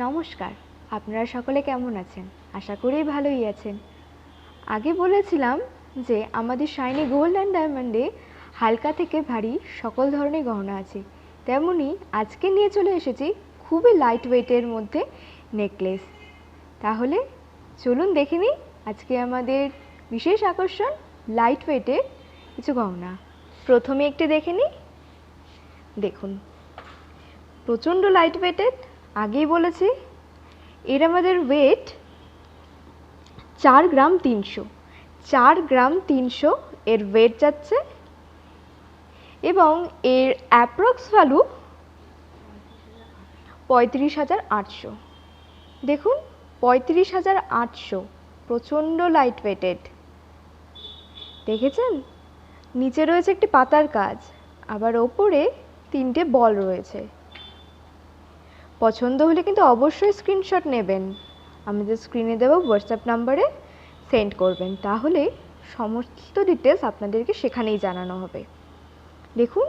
নমস্কার, আপনারা সকলে কেমন আছেন? আশা করি ভালোই আছেন। আগে বলেছিলাম যে আমাদের শাইনি গোল্ড অ্যান্ড ডায়মন্ডে হালকা থেকে ভারী সকল ধরনের গহনা আছে। তেমনি আজকে নিয়ে চলে এসেছি খুবই লাইট ওয়েটের মধ্যে নেকলেস। তাহলে চলুন দেখে নিই আজকে আমাদের বিশেষ আকর্ষণ লাইট ওয়েটের কিছু গহনা। প্রথমে একটি দেখে নিই। দেখুন, প্রচণ্ড লাইট ওয়েটেড। আগেই বলেছি এর আমাদের ওয়েট 4 গ্রাম 300, 4 গ্রাম 300 এর ওয়েট যাচ্ছে এবং এর অ্যাপ্রক্স ভ্যালু 35,800। দেখুন 35,800, প্রচণ্ড লাইট ওয়েটেড। দেখেছেন, নিচে রয়েছে একটি পাতার কাজ, আবার ওপরে 3টে বল রয়েছে। পছন্দ হলে কিন্তু অবশ্যই স্ক্রিনশট নেবেন, আমাদের স্ক্রিনে দেওয়া হোয়াটসঅ্যাপ নাম্বারে সেন্ড করবেন, তাহলে সমস্ত ডিটেলস আপনাদেরকে সেখানেই জানানো হবে। দেখুন,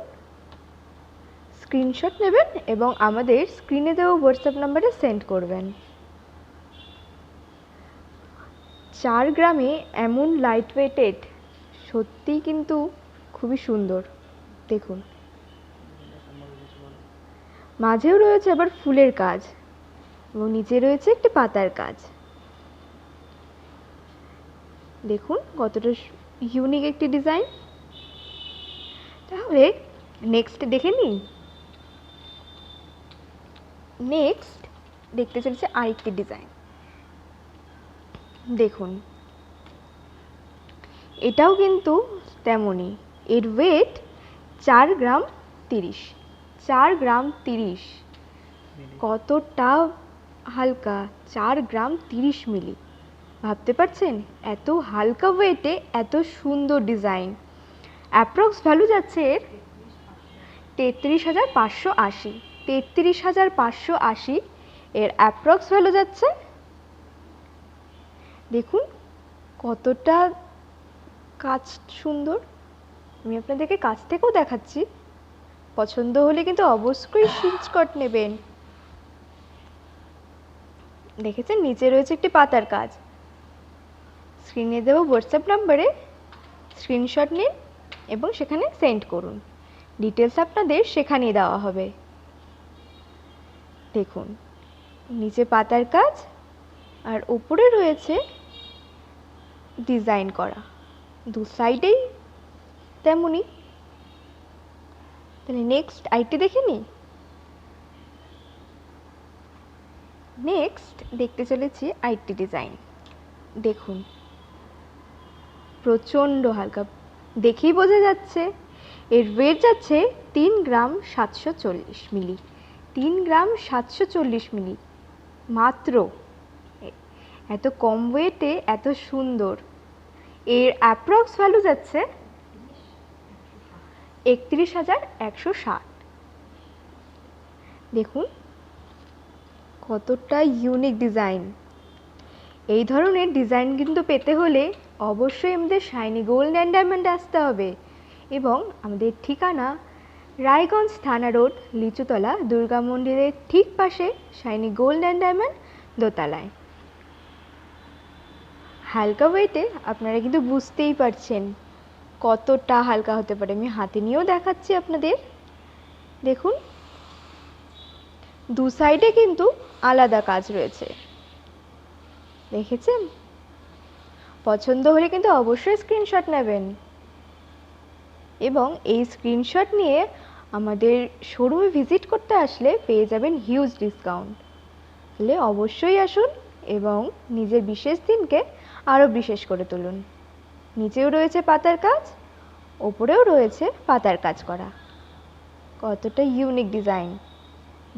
স্ক্রিনশট নেবেন এবং আমাদের স্ক্রিনে দেওয়া হোয়াটসঅ্যাপ নাম্বারে সেন্ড করবেন। 4 গ্রামে এমন লাইট ওয়েটেড, সত্যিই কিন্তু খুবই সুন্দর। দেখুন, মাঝেও রয়েছে আবার ফুলের কাজ এবং নিচে রয়েছে একটি পাতার কাজ। দেখুন কতটা ইউনিক একটি ডিজাইন। তাহলে নেক্সট দেখে নিই। নেক্সট দেখতে চলেছে আরেকটি ডিজাইন। দেখুন, এটাও কিন্তু তেমনই। এর ওয়েট 4 গ্রাম 30, 4 গ্রাম 30। কতটা হালকা, 4 গ্রাম 30 মিলি। ভাবতে পারছেন এত হালকা ওয়েটে এত সুন্দর ডিজাইন। অ্যাপ্রক্স ভ্যালু যাচ্ছে এর 33,580, 33,580 এর অ্যাপ্রক্স ভ্যালু যাচ্ছে। দেখুন কতটা কাজ সুন্দর। আমি আপনাদেরকে কাছ থেকেও দেখাচ্ছি, পছন্দ হলে কিন্তু অবশ্যই স্ক্রিনশট নেবেন। দেখেছেন, নিচে রয়েছে একটি পাতার কাজ। স্ক্রিনে দেওয়া হোয়াটসঅ্যাপ নাম্বারে স্ক্রিনশট নিন এবং সেখানে সেন্ড করুন, ডিটেলস আপনাদের সেখানেই দেওয়া হবে। দেখুন, নিচে পাতার কাজ আর উপরে রয়েছে ডিজাইন করা, দু সাইডেই তেমনই। তাহলে নেক্সট আইটি দেখে নিই। নেক্সট দেখতে চলেছি আইটি ডিজাইন। দেখুন, প্রচণ্ড হালকা, দেখেই বোঝা যাচ্ছে। এর ওয়েট যাচ্ছে 3 গ্রাম 740 মিলি, 3 গ্রাম 740 মিলি মাত্র। এত কম ওয়েটে এত সুন্দর। এর অ্যাপ্রক্স ভ্যালু যাচ্ছে 31,160। দেখুন কতটা ইউনিক ডিজাইন। এই ধরনের ডিজাইন কিন্তু পেতে হলে অবশ্যই আমাদের শাইনি গোল্ড অ্যান্ড ডায়মন্ডে আসতে হবে এবং আমাদের ঠিকানা রায়গঞ্জ থানা রোড, লিচুতলা, দুর্গা মন্দিরের ঠিক পাশে শাইনি গোল্ড অ্যান্ড ডায়মন্ড দোতলায়। হালকা ওয়েটে আপনারা কিন্তু বুঝতেই পারছেন কতটা হালকা হতে পারে। আমি হাতে নিয়েও দেখাচ্ছি আপনাদের। দেখুন, দু সাইডে কিন্তু আলাদা কাজ রয়েছে। দেখেছেন, পছন্দ হলে কিন্তু অবশ্যই স্ক্রিনশট নেবেন এবং এই স্ক্রিনশট নিয়ে আমাদের শোরুমে ভিজিট করতে আসলে পেয়ে যাবেন হিউজ ডিসকাউন্ট। তাহলে অবশ্যই আসুন এবং নিজের বিশেষ দিনকে আরও বিশেষ করে তুলুন। নিচেও রয়েছে পাতার কাজ, ওপরেও রয়েছে পাতার কাজ করা। কতটা ইউনিক ডিজাইন,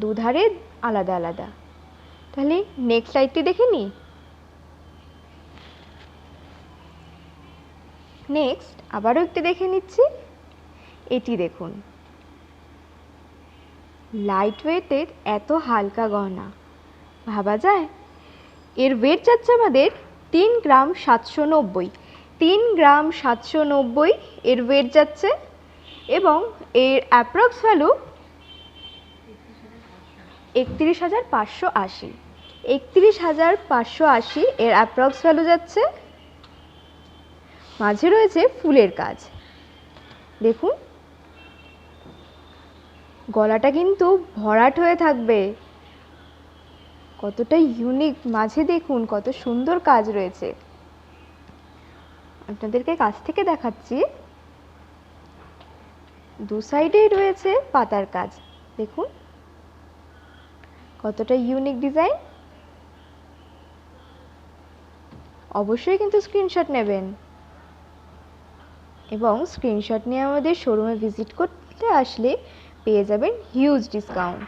দুধারে আলাদা আলাদা। তাহলে নেক্সট সাইডটি দেখে নিই। নেক্সট আবারও একটি দেখে নিচ্ছি। এটি দেখুন, লাইট ওয়েটের এত হালকা গহনা ভাবা যায়। এর ওয়েট যাচ্ছে আমাদের 3 গ্রাম 790, 3 গ্রাম 790 এর ওয়েট যাচ্ছে এবং এর অ্যাপ্রক্স ভ্যালু 31,580। 31,580 এর অ্যাপ্রক্স ভ্যালু যাচ্ছে। মাঝে রয়েছে ফুলের কাজ, দেখুন গলাটা কিন্তু ভরাট হয়ে থাকবে, কতটা ইউনিক। মাঝে দেখুন কত সুন্দর কাজ রয়েছে, আপনাদেরকে কাছ থেকে দেখাচ্ছি। দু সাইডেই রয়েছে পাতার কাজ, দেখুন কতটা ইউনিক ডিজাইন। অবশ্যই কিন্তু স্ক্রিনশট নেবেন এবং স্ক্রিনশট নিয়ে আমাদের শোরুমে ভিজিট করতে আসলে পেয়ে যাবেন হিউজ ডিসকাউন্ট।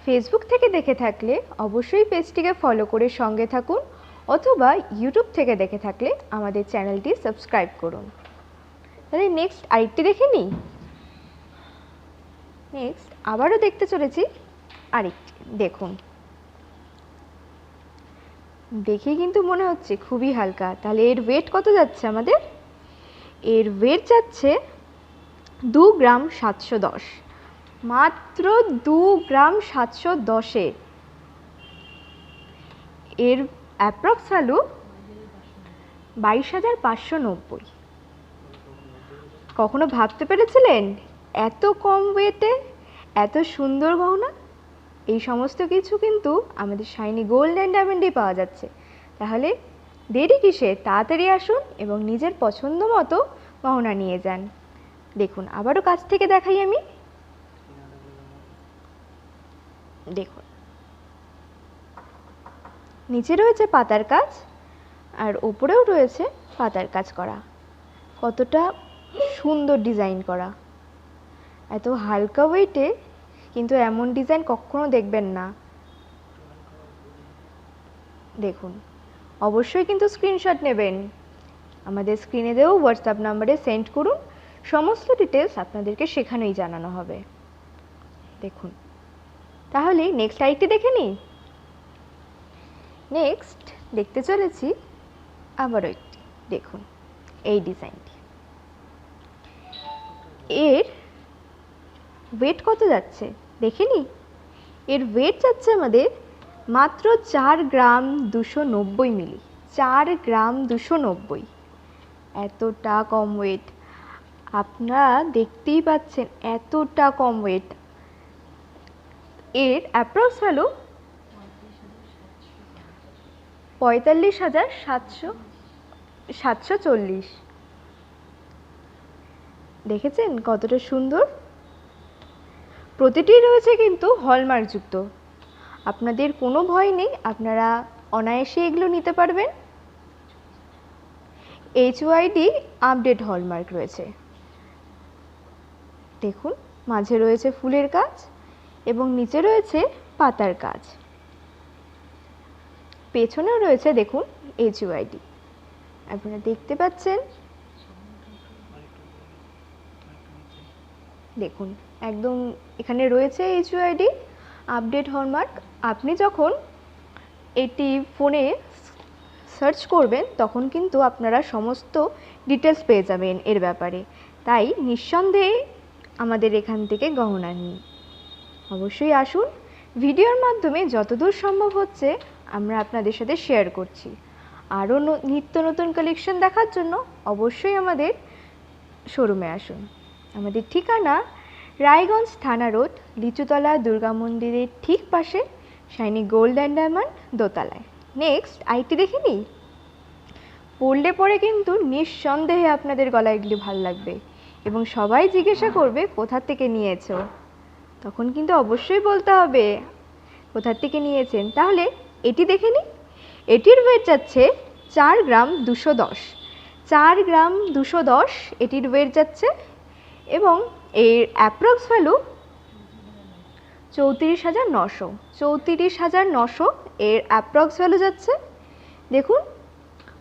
ফেসবুক থেকে দেখে থাকলে অবশ্যই পেজটিকে ফলো করে সঙ্গে থাকুন, অথবা ইউটিউব থেকে দেখে থাকলে আমাদের চ্যানেলটি সাবস্ক্রাইব করুন। তাহলে নেক্সট আরেকটি দেখে নিই। নেক্সট আবারও দেখতে চলেছি আরেকটি, দেখুন দেখে কিন্তু মনে হচ্ছে খুবই হালকা। তাহলে এর ওয়েট কত যাচ্ছে আমাদের? এর ওয়েট যাচ্ছে 2 গ্রাম 710, মাত্র 2 গ্রাম 710-এ। এর অ্যাপ্রক্স ভ্যালু 22,590। কখনো ভাবতে পেরেছিলেন এত কম ওয়েটে এত সুন্দর গহনা? এই সমস্ত কিছু কিন্তু আমাদের শাইনি গোল্ড অ্যান্ড ডায়মন্ডেই পাওয়া যাচ্ছে। তাহলে দেরি কিসে, তাড়াতাড়ি আসুন এবং নিজের পছন্দ মতো গহনা নিয়ে যান। দেখুন আবারও কাছ থেকে দেখাই আমি, দেখুন নিচে রয়েছে পাতার কাজ আর ওপরেও রয়েছে পাতার কাজ করা, কতটা সুন্দর ডিজাইন করা। এত হালকা ওয়েটে কিন্তু এমন ডিজাইন কখনো দেখবেন না। দেখুন অবশ্যই কিন্তু স্ক্রিনশট নেবেন, আমাদের স্ক্রিনে দেওয়া হোয়াটসঅ্যাপ নাম্বারে সেন্ড করুন, সমস্ত ডিটেলস আপনাদেরকে সেখানেই জানানো হবে। দেখুন তাহলে নেক্সট আরেকটি দেখে নিই। নেক্সট দেখতে চলেছি আবারও একটি, দেখুন এই ডিজাইনটি। এর ওয়েট কত যাচ্ছে দেখে নিই। এর ওয়েট যাচ্ছে আমাদের মাত্র 4 গ্রাম 290 মিলি। 4 গ্রাম 290, এতটা কম ওয়েট। আপনারা দেখতেই পাচ্ছেন এতটা কম ওয়েট। এর অ্যাপ্রক্স ভ্যালু 45,740। দেখেছেন কতটা সুন্দর? প্রতিটি রয়েছে কিন্তু হলমার্কযুক্ত, আপনাদের কোনো ভয় নেই, আপনারা অনায়াসে এগুলো নিতে পারবেন। HYD আপডেট হলমার্ক রয়েছে, দেখুন মাঝে রয়েছে ফুলের কাজ এবং নিচে রয়েছে পাতার কাজ, পেছনেও রয়েছে দেখুন HYD, আপনারা দেখতে পাচ্ছেন। দেখুন একদম এখানে রয়েছে HYD আপডেট হলমার্ক। আপনি যখন এটি ফোনে সার্চ করবেন তখন কিন্তু আপনারা সমস্ত ডিটেলস পেয়ে যাবেন এর ব্যাপারে, তাই নিঃসন্দেহে আমাদের এখান থেকে গহনা নিন। অবশ্যই আসুন, ভিডিওর মাধ্যমে যতদূর সম্ভব হচ্ছে আমরা আপনাদের সাথে শেয়ার করছি। আরও নিত্য নতুন কালেকশন দেখার জন্য অবশ্যই আমাদের শোরুমে আসুন। আমাদের ঠিকানা রায়গঞ্জ থানা রোড, লিচুতলা দুর্গা মন্দিরের ঠিক পাশে, শাইনি গোল্ড অ্যান্ড ডায়মন্ড দোতলায়। নেক্সট আইটি দেখে নিই। পরলে পরে কিন্তু নিঃসন্দেহে আপনাদের গলায় এগুলি ভালো লাগবে এবং সবাই জিজ্ঞাসা করবে কোথা থেকে নিয়েছো, তখন কিন্তু অবশ্যই বলতে হবে কোথা থেকে নিয়েছেন। তাহলে এটি দেখে নিই। এটির ওয়েট যাচ্ছে 4 গ্রাম 210। 4 গ্রাম 210 এটির ওয়েট যাচ্ছে এবং এর অ্যাপ্রক্স ভ্যালু 34,900। 34,900 এর অ্যাপ্রক্স ভ্যালু যাচ্ছে। দেখুন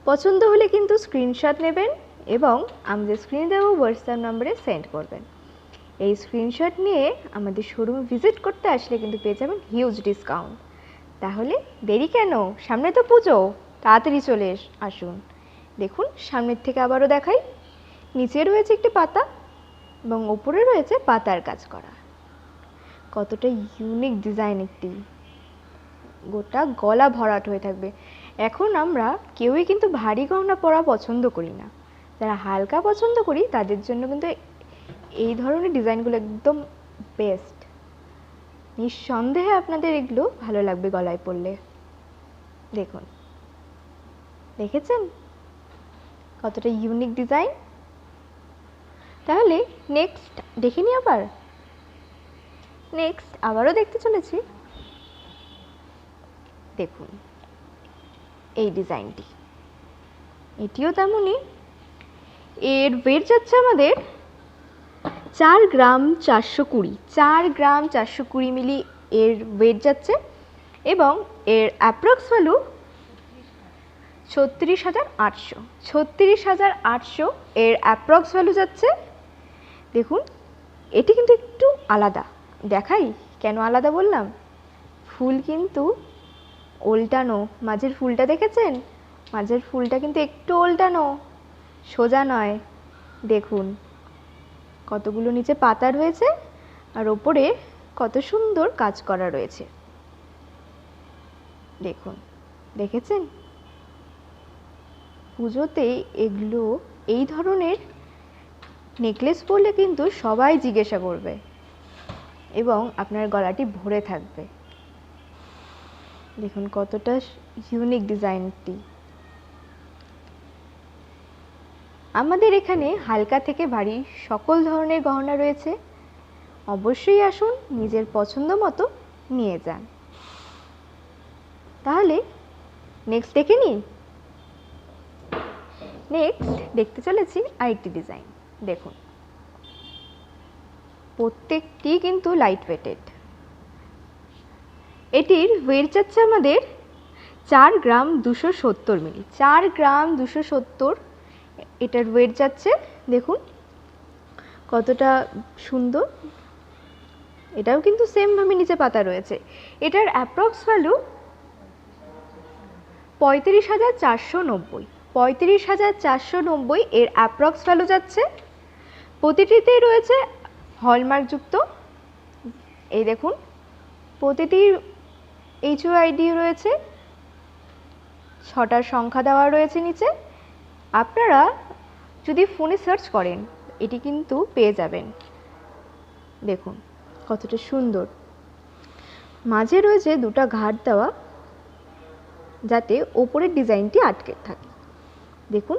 পছন্দ হলে কিন্তু স্ক্রিনশট নেবেন এবং আমাদের স্ক্রিনে দেওয়া হোয়াটসঅ্যাপ নম্বরে সেন্ড করবেন। এই স্ক্রিনশট নিয়ে আমাদের শোরুম ভিজিট করতে আসলে কিন্তু পেয়ে যাবেন হিউজ ডিসকাউন্ট। তাহলে দেরি কেন, সামনে তো পুজো, তাড়াতাড়ি চলে আসুন। দেখুন সামনের থেকে আবারও দেখাই, নিচে রয়েছে একটি পাতা এবং ওপরে রয়েছে পাতার কাজ করা। কতটা ইউনিক ডিজাইন, একটি গোটা গলা ভরাট হয়ে থাকবে। এখন আমরা কেউই কিন্তু ভারী গহনা পরা পছন্দ করি না, যারা হালকা পছন্দ করি তাদের জন্য কিন্তু এই ধরনের ডিজাইনগুলো একদম বেস্ট। নিঃসন্দেহে আপনাদের এগুলো ভালো লাগবে গলায় পরলে। দেখুন, দেখেছেন কতটা ইউনিক ডিজাইন। তাহলে নেক্সট দেখে নিই আবার। নেক্সট আবারও দেখতে চলেছি। দেখুন এই ডিজাইনটি, এটিও তেমনই। এর ওয়েট যাচ্ছে আমাদের 4 গ্রাম 420, 4 গ্রাম 420 মিলি এর ওয়েট যাচ্ছে, এবং এর অ্যাপ্রক্স ভ্যালু 36,800, 36,800 এর অ্যাপ্রক্স ভ্যালু যাচ্ছে। দেখুন এটি কিন্তু একটু আলাদা, দেখাই কেন আলাদা বললাম। ফুল কিন্তু ওল্টানো, মাঝের ফুলটা দেখেছেন? মাঝের ফুলটা কিন্তু একটু ওল্টানো, সোজা নয়। দেখুন কতগুলো নিচে পাতা রয়েছে, আর ওপরে কত সুন্দর কাজ করা রয়েছে। দেখুন, দেখেছেন? পুজোতে এগুলো, এই ধরনের নেকলেস পরলে কিন্তু সবাই জিজ্ঞাসা করবে এবং আপনার গলাটি ভরে থাকবে। দেখুন কতটা ইউনিক ডিজাইনটি। আমাদের এখানে হালকা থেকে ভারী সকল ধরনের গহনা রয়েছে। অবশ্যই আসুন, নিজের পছন্দ মতো নিয়ে যান। তাহলে নেক্সট দেখে নিই। নেক্সট দেখতে চলেছি আরেকটি ডিজাইন। দেখুন প্রত্যেকটি কিন্তু লাইট ওয়েটেড। এটির ওয়েট যাচ্ছে আমাদের 4 গ্রাম 270 মিলি, 4 গ্রাম 270 এটার ওয়েট যাচ্ছে। দেখুন কতটা সুন্দর। এটাও কিন্তু সেমভাবে নিচে পাতা রয়েছে। এটার অ্যাপ্রক্স ভ্যালু 35,490, 35,490 এর অ্যাপ্রক্স ভ্যালু যাচ্ছে। প্রতিটিতেই রয়েছে হলমার্কযুক্ত। এই দেখুন প্রতিটির HUID রয়েছে, 6টার সংখ্যা দেওয়া রয়েছে নিচে। আপনারা যদি ফোনে সার্চ করেন এটি কিন্তু পেয়ে যাবেন। দেখুন কতটা সুন্দর। মাঝে রয়েছে 2টা ঘাট দেওয়া, যাতে ওপরের ডিজাইনটি আটকে থাকে। দেখুন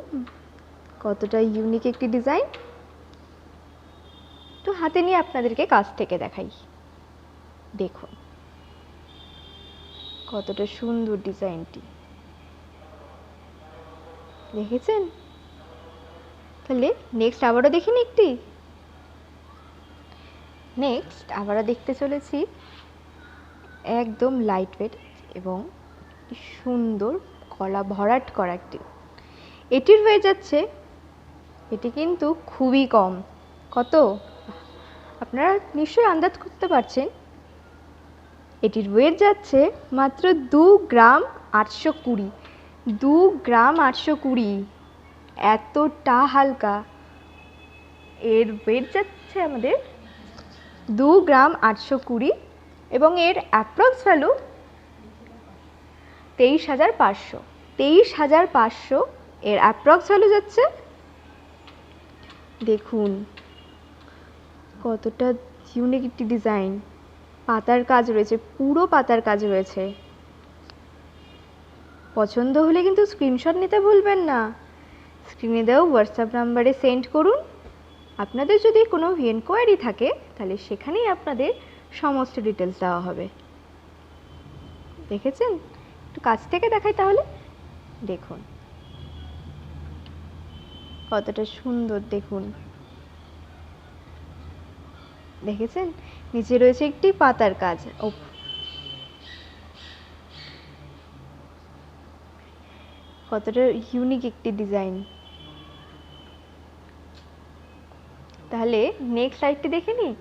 কতটা ইউনিক একটি ডিজাইন। তো হাতে নিয়ে আপনাদেরকে কাছ থেকে দেখাই। দেখুন কতটা সুন্দর ডিজাইনটি, দেখেছেন? তাহলে নেক্সট আবারও দেখি একটি। নেক্সট আবারও দেখতে চলেছি একদম লাইট ওয়েট এবং সুন্দর গলা ভরাট করা একটি। এটির হয়ে যাচ্ছে, এটি কিন্তু খুবই কম। কত? আপনারা নিশ্চয়ই আন্দাজ করতে পারছেন। এটির ওয়েট যাচ্ছে মাত্র 2 গ্রাম 820, 2 গ্রাম 820, এতটা হালকা। এর ওয়েট যাচ্ছে আমাদের 2 গ্রাম 820 এবং এর অ্যাপ্রক্স ভ্যালু 23,500, 23,500 এর অ্যাপ্রক্স ভ্যালু যাচ্ছে। দেখুন কতটা ইউনিক একটি ডিজাইন। পাতার কাজ রয়েছে, পুরো পাতার কাজ রয়েছে। পছন্দ হলে কিন্তু স্ক্রিনশট নিতে ভুলবেন না। স্ক্রিনে দেওয়া হোয়াটসঅ্যাপ নাম্বারে সেন্ড করুন। আপনাদের যদি কোনো এনকোয়ারি থাকে তাহলে সেখানেই আপনাদের সমস্ত ডিটেলস দেওয়া হবে। দেখেছেন? একটু কাছ থেকে দেখাই তাহলে। দেখুন কতটা সুন্দর। দেখুন, দেখেছেন? নিচে রয়েছে একটি পাতার কাজ। কতটা ইউনিক একটি ডিজাইন। তাহলে নেক্সট সাইডটি দেখে নিই।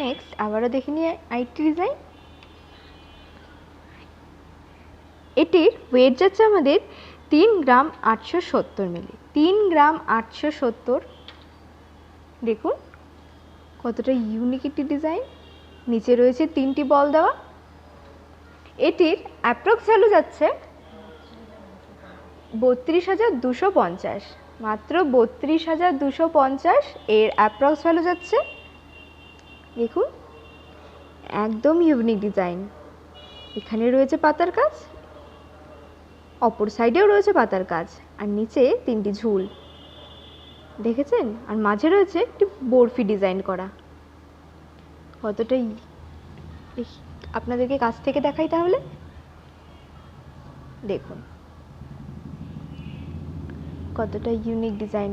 নেক্সট আবারও দেখে নিই আরেকটি ডিজাইন। এটির ওয়েট যাচ্ছে আমাদের 3 গ্রাম 870 মিলি, 3 গ্রাম 870 দেখুন কতটা ইউনিক একটি ডিজাইন। নিচে রয়েছে 3টি বল দেওয়া। এটির অ্যাপ্রক্স ভ্যালু যাচ্ছে 32,250, মাত্র 32,250 এর অ্যাপ্রক্স ভ্যালু যাচ্ছে। দেখুন একদম ইউনিক ডিজাইন। এখানে রয়েছে পাতার কাজ, অপর সাইডেও রয়েছে পাতার কাজ, আর নিচে 3টি ঝুল দেখেছেন, আর মাঝে রয়েছে একটি বরফি ডিজাইন করা। কতটাই আপনাদেরকে কাছ থেকে দেখাই তাহলে। দেখুন কতটা ইউনিক ডিজাইন।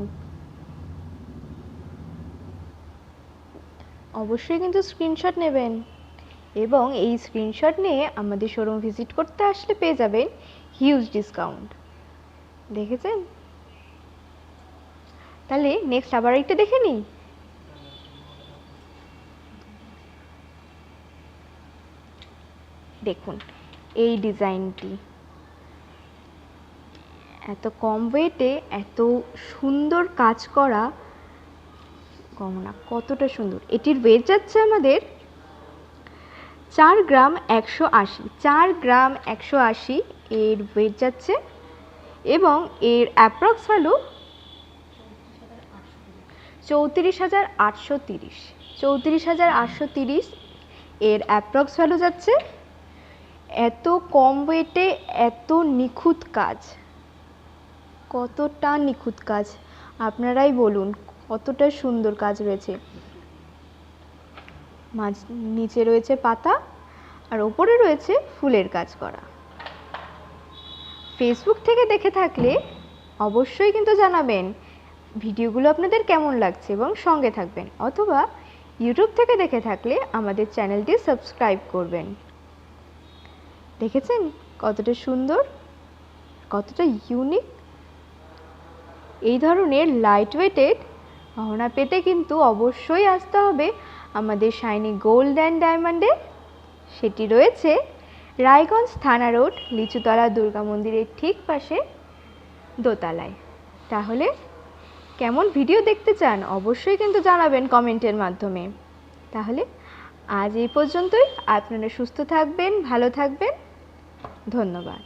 অবশ্যই কিন্তু স্ক্রিনশট নেবেন, এবং এই স্ক্রিনশট নিয়ে আমাদের শোরুম ভিজিট করতে আসলে পেয়ে যাবেন হিউজ ডিসকাউন্ট। দেখেছেন? তাহলে নেক্সট আবার একটা দেখে নিই। দেখুন এই ডিজাইনটি এত কম ওয়েটে এত সুন্দর কাজ করা গহনা, কতটা সুন্দর। এটির ওয়েট যাচ্ছে আমাদের 4 গ্রাম 180, 4 গ্রাম 180 এর ওয়েট যাচ্ছে, এবং এর অ্যাপ্রক্স ভ্যালু 34,830, 34,830 এর অ্যাপ্রক্স ভ্যালু যাচ্ছে। এত কম ওয়েটে এত নিখুঁত কাজ, কতটা নিখুঁত কাজ আপনারাই বলুন, কতটা সুন্দর কাজ রয়েছে। নিচে রয়েছে পাতা, আর ওপরে রয়েছে ফুলের কাজ করা। ফেসবুক থেকে দেখে থাকলে অবশ্যই কিন্তু জানাবেন ভিডিওগুলো আপনাদের কেমন লাগছে এবং সঙ্গে থাকবেন, অথবা ইউটিউব থেকে দেখে থাকলে আমাদের চ্যানেলটি সাবস্ক্রাইব করবেন। দেখেছেন কতটা সুন্দর, কতটা ইউনিক। এই ধরনের লাইট ওয়েটেড গহনা পেতে কিন্তু অবশ্যই আসতে হবে আমাদের শাইনি গোল্ড অ্যান্ড ডায়মন্ডে। সেটি রয়েছে রায়গঞ্জ থানা রোড, লিচুতলা দুর্গা মন্দিরের ঠিক পাশে, দোতলায়। তাহলে কেমন ভিডিও দেখতে চান অবশ্যই কিন্তু জানাবেন কমেন্টের মাধ্যমে। তাহলে আজ এই পর্যন্তই। আপনারা সুস্থ থাকবেন, ভালো থাকবেন। ধন্যবাদ।